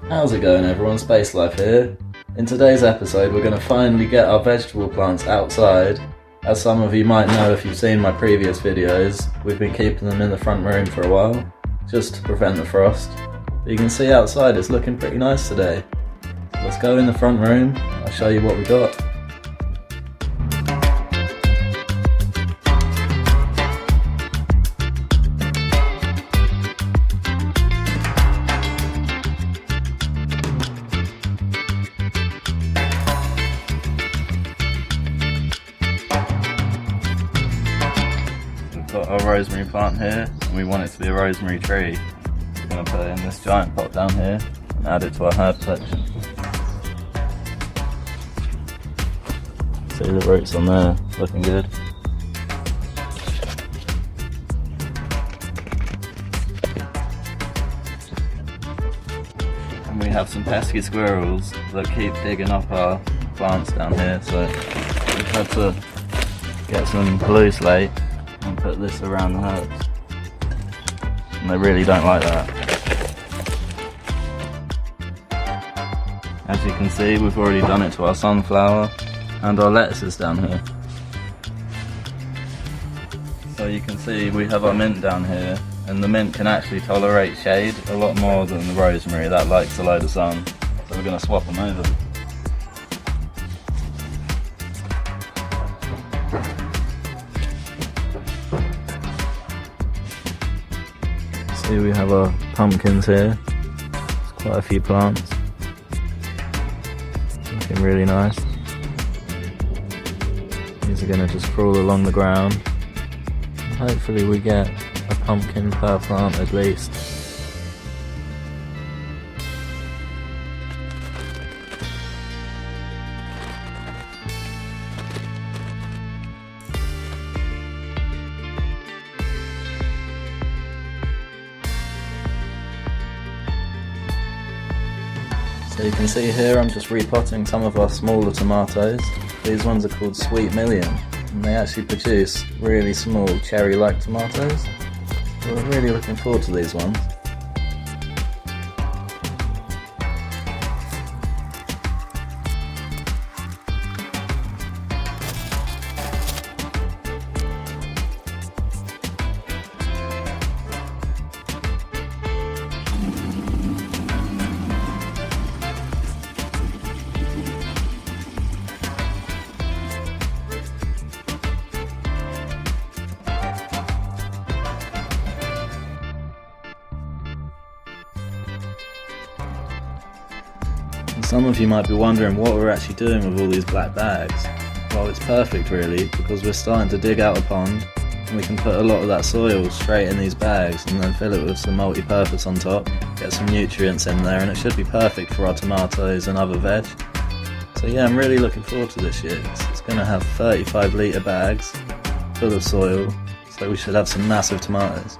How's it going everyone, Space Life here. In today's episode we're going to finally get our vegetable plants outside. As some of you might know if you've seen my previous videos, we've been keeping them in the front room for a while, just to prevent the frost. But you can see outside it's looking pretty nice today. So let's go in the front room, I'll show you what we got. Got our rosemary plant here, and we want it to be a rosemary tree. We're going to put it in this giant pot down here and add it to our herb collection. See the roots on there, looking good. And we have some pesky squirrels that keep digging up our plants down here, so we've had to get some blue slate and put this around the herbs, and they really don't like that. As you can see, we've already done it to our sunflower and our lettuces down here. So you can see we have our mint down here, and the mint can actually tolerate shade a lot more than the rosemary, that likes a load of sun, so we're going to swap them over. See, we have our pumpkins here. There's quite a few plants. Looking really nice. These are going to just crawl along the ground. And hopefully we get a pumpkin per plant at least. So you can see here I'm just repotting some of our smaller tomatoes. These ones are called Sweet Million, and they actually produce really small cherry-like tomatoes. So we're really looking forward to these ones. Some of you might be wondering what we're actually doing with all these black bags. Well, it's perfect really, because we're starting to dig out a pond and we can put a lot of that soil straight in these bags and then fill it with some multi-purpose on top, get some nutrients in there, and it should be perfect for our tomatoes and other veg. So yeah, I'm really looking forward to this year. It's going to have 35 litre bags full of soil, so we should have some massive tomatoes.